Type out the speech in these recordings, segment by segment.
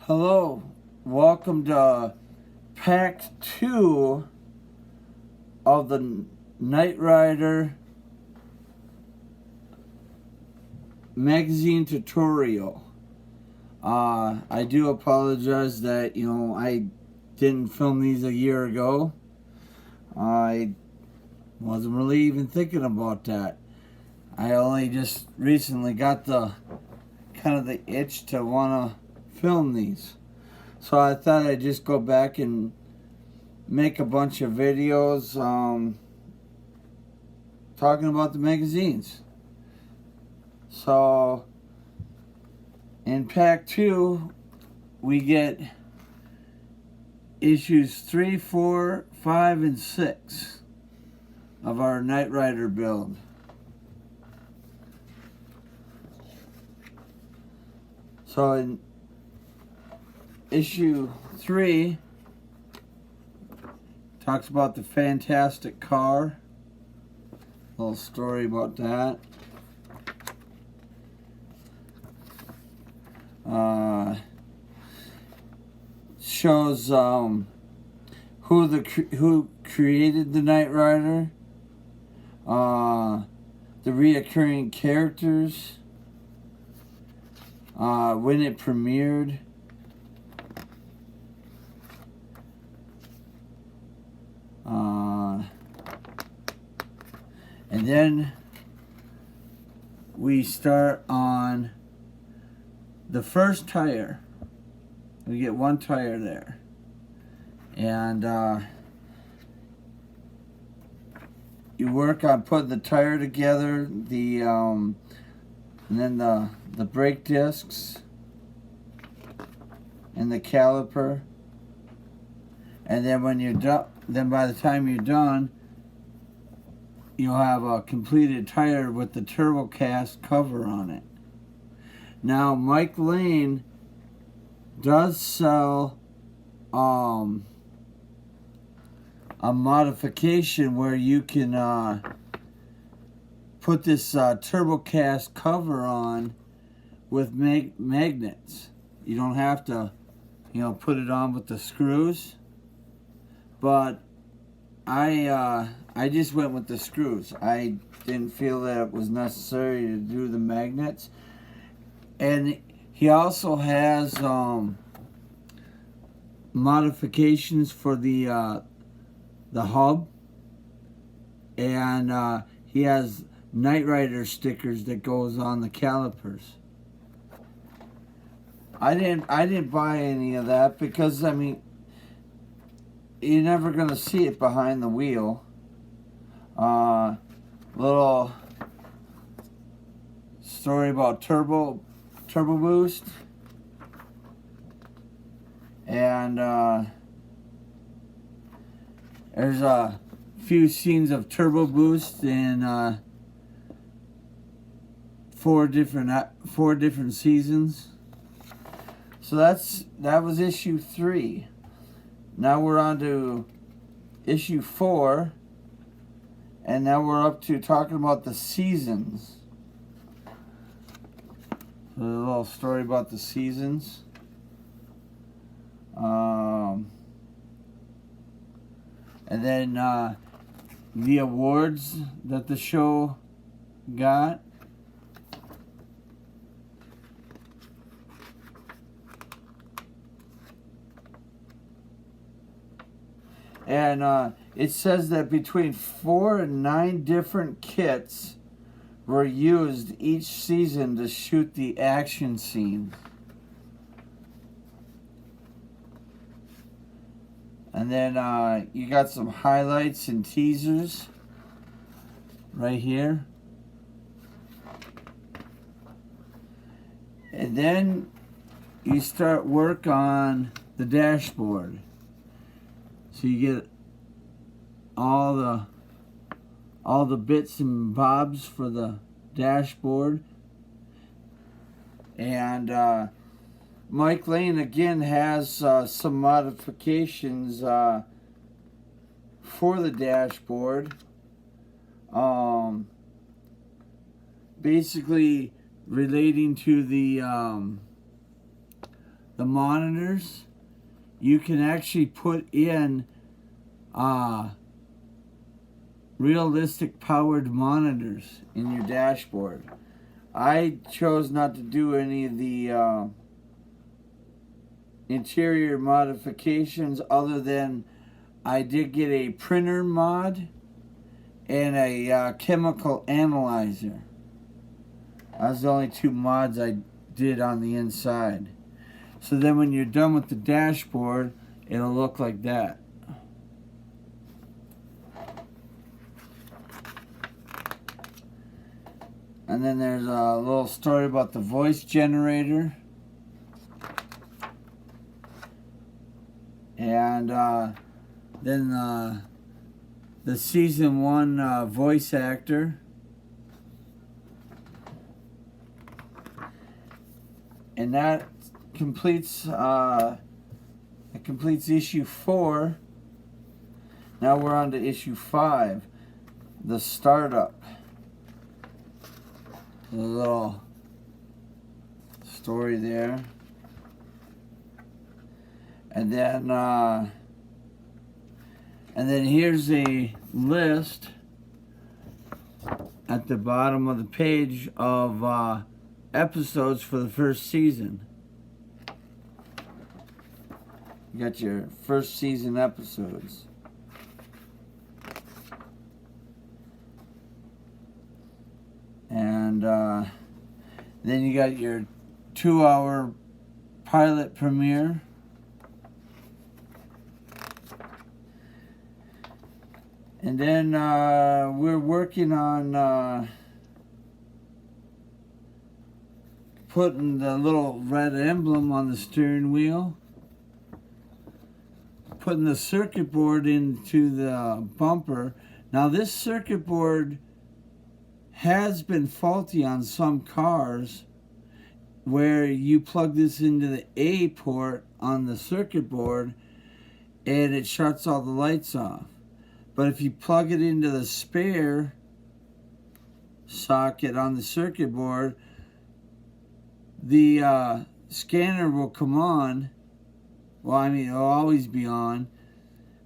Hello, welcome to Pack 2 of the Knight Rider magazine tutorial. I do apologize that, I didn't film these a year ago. I wasn't really even thinking about that. I only just recently got the itch to want to film these. So I thought I'd just go back and make a bunch of videos talking about the magazines. So in Pack 2, we get issues 3, 4, 5, and 6 of our Knight Rider build. So in issue 3 talks about the fantastic car. A little story about that. Shows who created the Knight Rider, the reoccurring characters, when it premiered, and then we start on the first tire. We get one tire there, and you work on putting the tire together, and then the brake discs and the caliper, and then when you're done, then by the time you're done, you'll have a completed tire with the turbo cast cover on it. Now, Mike Lane does sell a modification where you can put this turbo cast cover on with magnets. You don't have to, put it on with the screws. But I just went with the screws. I didn't feel that it was necessary to do the magnets. And he also has modifications for the hub, and he has Knight Rider stickers that goes on the calipers. I didn't buy any of that because you're never gonna see it behind the wheel. Little story about turbo boost, and there's a few scenes of turbo boost in 4 different seasons. So that was issue 3. Now we're on to issue 4, and now we're up to talking about the seasons. A little story about the seasons. And then the awards that the show got. And it says that between 4 and 9 different kits were used each season to shoot the action scenes. And then you got some highlights and teasers right here. And then you start work on the dashboard. So you get all the bits and bobs for the dashboard. And Mike Lane again has some modifications for the dashboard. Basically relating to the the monitors, you can actually put in realistic powered monitors in your dashboard. I chose not to do any of the interior modifications, other than I did get a printer mod and a chemical analyzer. That's the only two mods I did on the inside. So then when you're done with the dashboard, it'll look like that. And then there's a little story about the voice generator. And then the season 1 voice actor. And that completes issue 4. Now we're on to issue 5, the startup. A little story there. And then here's a list at the bottom of the page of episodes for the first season. You got your first season episodes. And then you got your 2-hour pilot premiere. And then we're working on putting the little red emblem on the steering wheel, putting the circuit board into the bumper. Now this circuit board has been faulty on some cars, where you plug this into the A port on the circuit board and it shuts all the lights off. But if you plug it into the spare socket on the circuit board, the scanner will come on. Well, I mean, it'll always be on,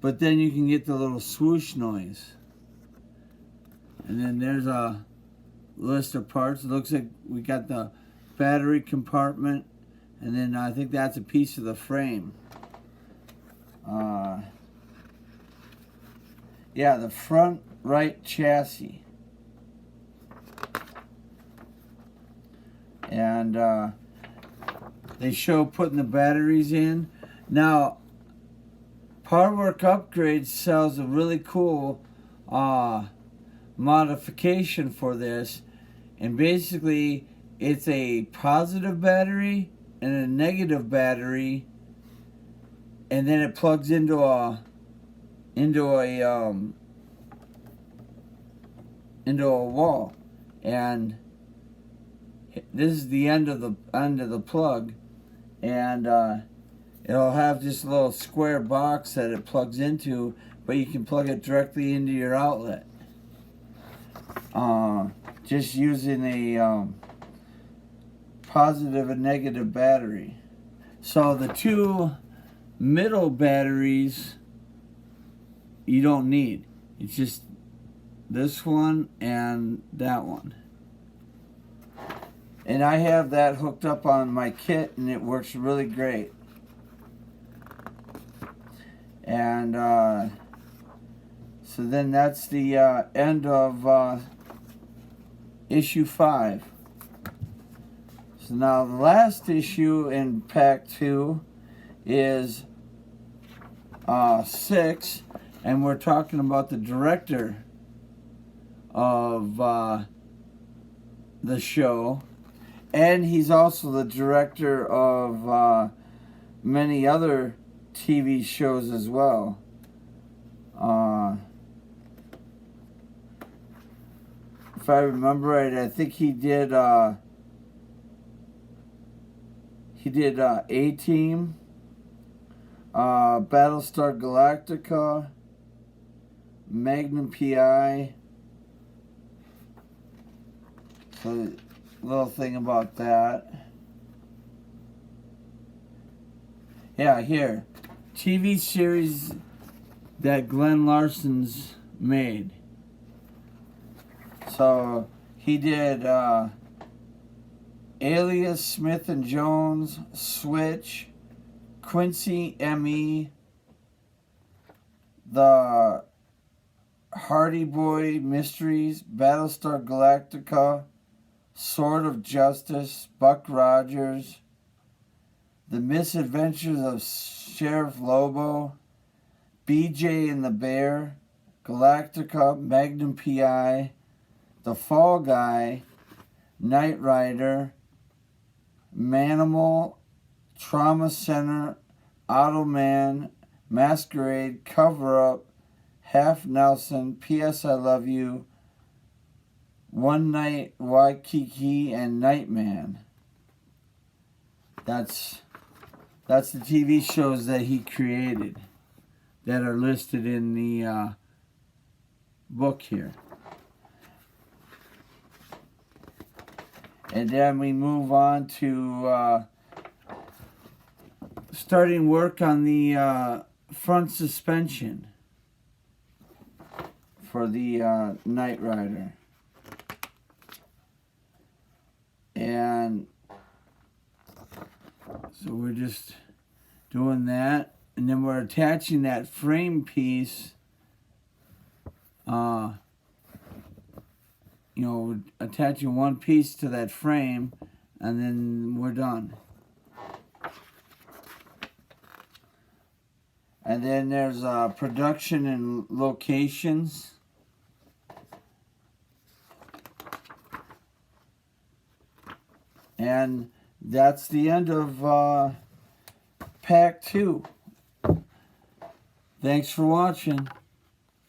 but then you can get the little swoosh noise. And then there's a list of parts. It looks like we got the battery compartment, and then I think that's a piece of the frame. Yeah, the front right chassis. And they show putting the batteries in. Now, Powerwork Upgrades sells a really cool modification for this, and basically it's a positive battery and a negative battery, and then it plugs into a wall, and this is the end of the plug, and it'll have this little square box that it plugs into, but you can plug it directly into your outlet, just using a positive and negative battery. So the two middle batteries you don't need. It's just this one and that one. And I have that hooked up on my kit, and it works really great. And so then that's the end of issue 5. So now the last issue in pack 2 is 6, and we're talking about the director of the show, and he's also the director of many other TV shows as well. If I remember right, I think he did A-Team, Battlestar Galactica, Magnum PI. So, little thing about that. Yeah, here. TV series that Glenn Larson's made. So he did Alias, Smith and Jones, Switch, Quincy M.E., The Hardy Boy Mysteries, Battlestar Galactica, Sword of Justice, Buck Rogers, The Misadventures of Sheriff Lobo, BJ and the Bear, Galactica, Magnum P.I., The Fall Guy, Knight Rider, Manimal, Trauma Center, Automan, Masquerade, Cover Up, Half Nelson, P.S. I Love You, One Night Waikiki, and Nightman. That's the TV shows that he created that are listed in the book here. And then we move on to starting work on the front suspension for the Knight Rider. And so we're just doing that. And then we're attaching that frame piece, attaching one piece to that frame, and then we're done. And then there's production and locations. And that's the end of Pack 2. Thanks for watching.